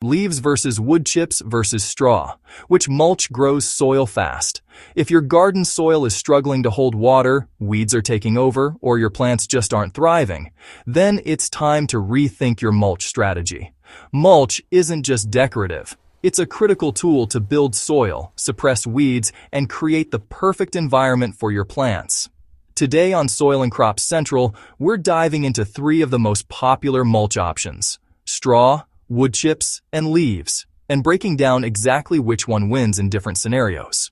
Leaves versus wood chips versus straw. Which mulch grows soil fast? If your garden soil is struggling to hold water, weeds are taking over, or your plants just aren't thriving, then it's time to rethink your mulch strategy. Mulch isn't just decorative. It's a critical tool to build soil, suppress weeds, and create the perfect environment for your plants. Today on Soil and Crops Central, we're diving into 3 of the most popular mulch options: straw, wood chips, and leaves, and breaking down exactly which one wins in different scenarios.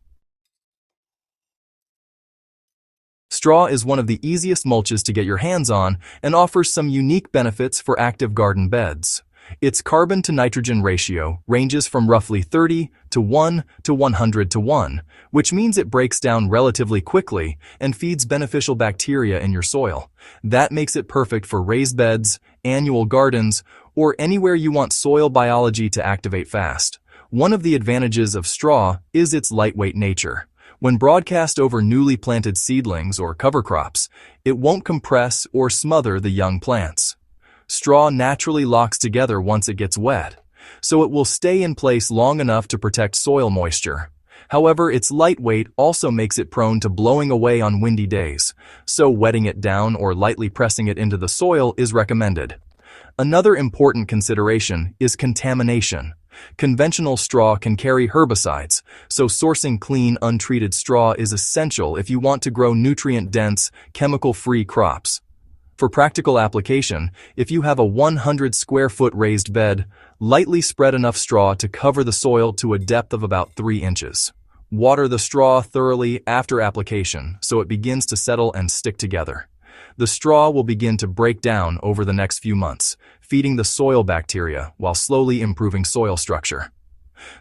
Straw is one of the easiest mulches to get your hands on and offers some unique benefits for active garden beds. Its carbon to nitrogen ratio ranges from roughly 30 to 1 to 100 to 1, which means it breaks down relatively quickly and feeds beneficial bacteria in your soil. That makes it perfect for raised beds, annual gardens, or anywhere you want soil biology to activate fast. One of the advantages of straw is its lightweight nature. When broadcast over newly planted seedlings or cover crops, it won't compress or smother the young plants. Straw naturally locks together once it gets wet, so it will stay in place long enough to protect soil moisture. However, its lightweight also makes it prone to blowing away on windy days, so wetting it down or lightly pressing it into the soil is recommended. Another important consideration is contamination. Conventional straw can carry herbicides, so sourcing clean, untreated straw is essential if you want to grow nutrient-dense, chemical-free crops. For practical application, if you have a 100 square foot raised bed, lightly spread enough straw to cover the soil to a depth of about 3 inches. Water the straw thoroughly after application so it begins to settle and stick together. The straw will begin to break down over the next few months, feeding the soil bacteria while slowly improving soil structure.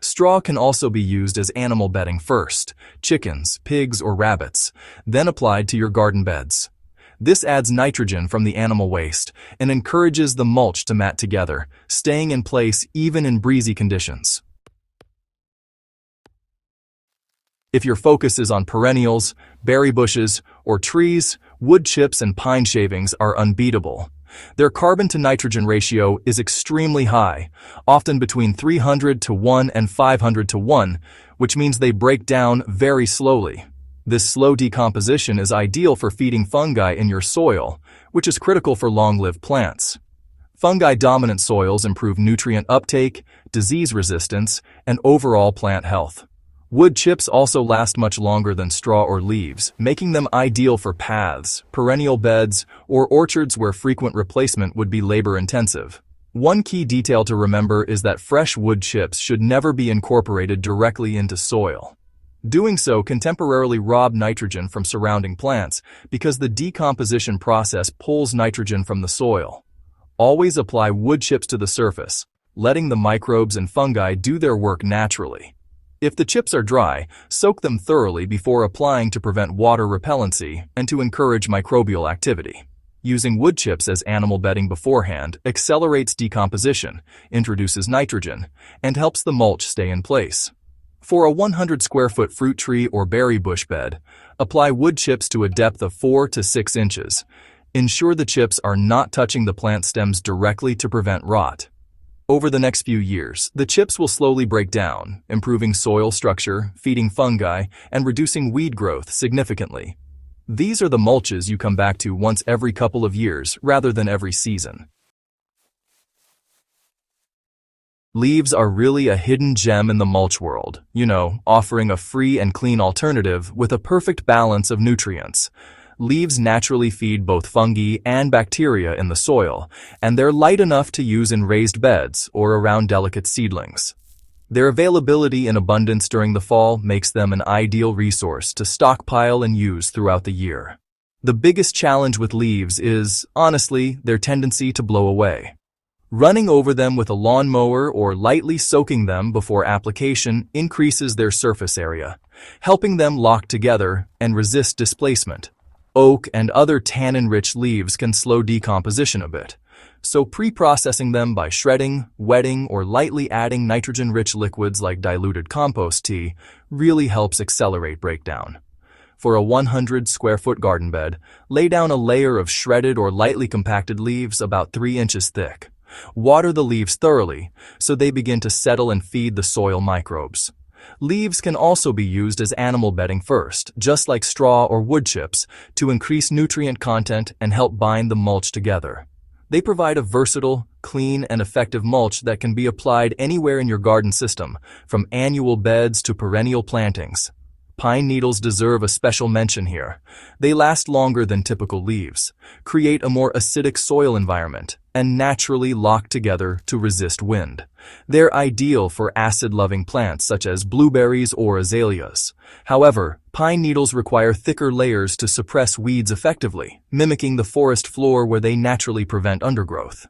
Straw can also be used as animal bedding first, chickens, pigs, or rabbits, then applied to your garden beds. This adds nitrogen from the animal waste and encourages the mulch to mat together, staying in place even in breezy conditions. If your focus is on perennials, berry bushes, or trees, wood chips and pine shavings are unbeatable. Their carbon to nitrogen ratio is extremely high, often between 300 to 1 and 500 to 1, which means they break down very slowly. This slow decomposition is ideal for feeding fungi in your soil, which is critical for long-lived plants. Fungi-dominant soils improve nutrient uptake, disease resistance, and overall plant health. Wood chips also last much longer than straw or leaves, making them ideal for paths, perennial beds, or orchards where frequent replacement would be labor-intensive. One key detail to remember is that fresh wood chips should never be incorporated directly into soil. Doing so can temporarily rob nitrogen from surrounding plants because the decomposition process pulls nitrogen from the soil. Always apply wood chips to the surface, letting the microbes and fungi do their work naturally. If the chips are dry, soak them thoroughly before applying to prevent water repellency and to encourage microbial activity. Using wood chips as animal bedding beforehand accelerates decomposition, introduces nitrogen, and helps the mulch stay in place. For a 100 square foot fruit tree or berry bush bed, apply wood chips to a depth of 4 to 6 inches. Ensure the chips are not touching the plant stems directly to prevent rot. Over the next few years, the chips will slowly break down, improving soil structure, feeding fungi, and reducing weed growth significantly. These are the mulches you come back to once every couple of years rather than every season. Leaves are really a hidden gem in the mulch world, offering a free and clean alternative with a perfect balance of nutrients. Leaves naturally feed both fungi and bacteria in the soil, and they're light enough to use in raised beds or around delicate seedlings. Their availability in abundance during the fall makes them an ideal resource to stockpile and use throughout the year. The biggest challenge with leaves is, honestly, their tendency to blow away. Running over them with a lawnmower or lightly soaking them before application increases their surface area, helping them lock together and resist displacement. Oak and other tannin-rich leaves can slow decomposition a bit, so pre-processing them by shredding, wetting, or lightly adding nitrogen-rich liquids like diluted compost tea really helps accelerate breakdown. For a 100 square foot garden bed, lay down a layer of shredded or lightly compacted leaves about 3 inches thick. Water the leaves thoroughly so they begin to settle and feed the soil microbes. Leaves can also be used as animal bedding first, just like straw or wood chips, to increase nutrient content and help bind the mulch together. They provide a versatile, clean, and effective mulch that can be applied anywhere in your garden system, from annual beds to perennial plantings. Pine needles deserve a special mention here. They last longer than typical leaves, create a more acidic soil environment, and naturally lock together to resist wind. They're ideal for acid-loving plants such as blueberries or azaleas. However, pine needles require thicker layers to suppress weeds effectively, mimicking the forest floor where they naturally prevent undergrowth.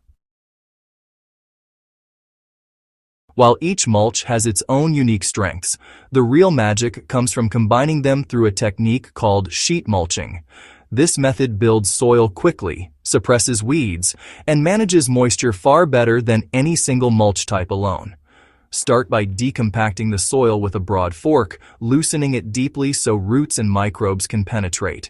While each mulch has its own unique strengths, the real magic comes from combining them through a technique called sheet mulching. This method builds soil quickly, suppresses weeds, and manages moisture far better than any single mulch type alone. Start by decompacting the soil with a broad fork, loosening it deeply so roots and microbes can penetrate.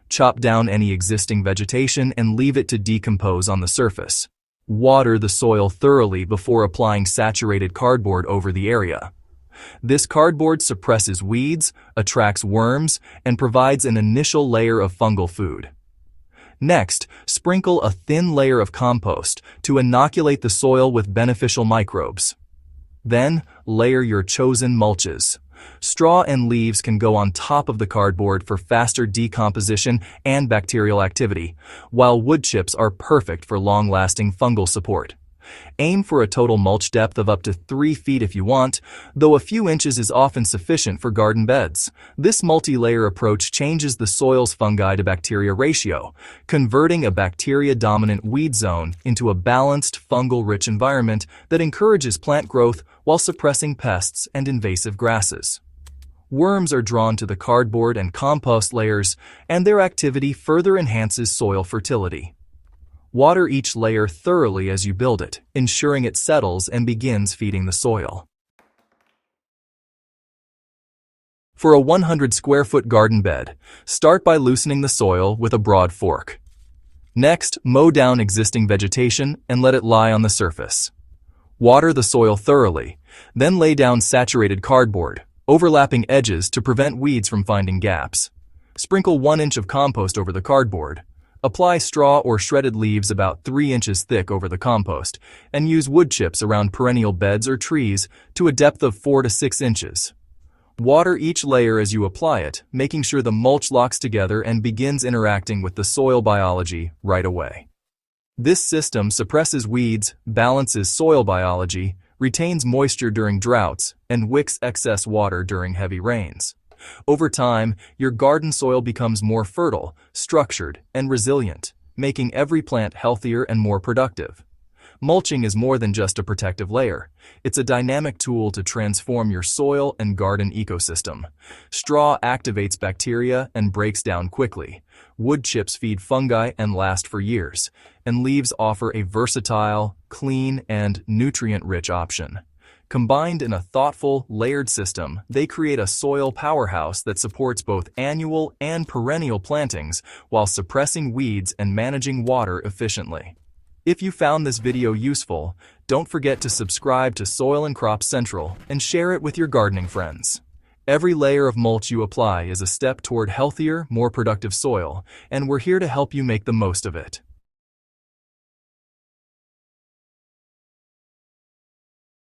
Chop down any existing vegetation and leave it to decompose on the surface. Water the soil thoroughly before applying saturated cardboard over the area. This cardboard suppresses weeds, attracts worms, and provides an initial layer of fungal food. Next, sprinkle a thin layer of compost to inoculate the soil with beneficial microbes. Then, layer your chosen mulches. Straw and leaves can go on top of the cardboard for faster decomposition and bacterial activity, while wood chips are perfect for long-lasting fungal support. Aim for a total mulch depth of up to 3 feet if you want, though a few inches is often sufficient for garden beds. This multi-layer approach changes the soil's fungi to bacteria ratio, converting a bacteria-dominant weed zone into a balanced, fungal-rich environment that encourages plant growth while suppressing pests and invasive grasses. Worms are drawn to the cardboard and compost layers, and their activity further enhances soil fertility. Water each layer thoroughly as you build it, ensuring it settles and begins feeding the soil. For a 100 square foot garden bed, start by loosening the soil with a broad fork. Next, mow down existing vegetation and let it lie on the surface. Water the soil thoroughly, then lay down saturated cardboard, overlapping edges to prevent weeds from finding gaps. Sprinkle 1 inch of compost over the cardboard. Apply straw or shredded leaves about 3 inches thick over the compost, and use wood chips around perennial beds or trees to a depth of 4 to 6 inches. Water each layer as you apply it, making sure the mulch locks together and begins interacting with the soil biology right away. This system suppresses weeds, balances soil biology, retains moisture during droughts, and wicks excess water during heavy rains. Over time, your garden soil becomes more fertile, structured, and resilient, making every plant healthier and more productive. Mulching is more than just a protective layer. It's a dynamic tool to transform your soil and garden ecosystem. Straw activates bacteria and breaks down quickly. Wood chips feed fungi and last for years, and leaves offer a versatile, clean, and nutrient-rich option. Combined in a thoughtful, layered system, they create a soil powerhouse that supports both annual and perennial plantings while suppressing weeds and managing water efficiently. If you found this video useful, don't forget to subscribe to Soil and Crop Central and share it with your gardening friends. Every layer of mulch you apply is a step toward healthier, more productive soil, and we're here to help you make the most of it.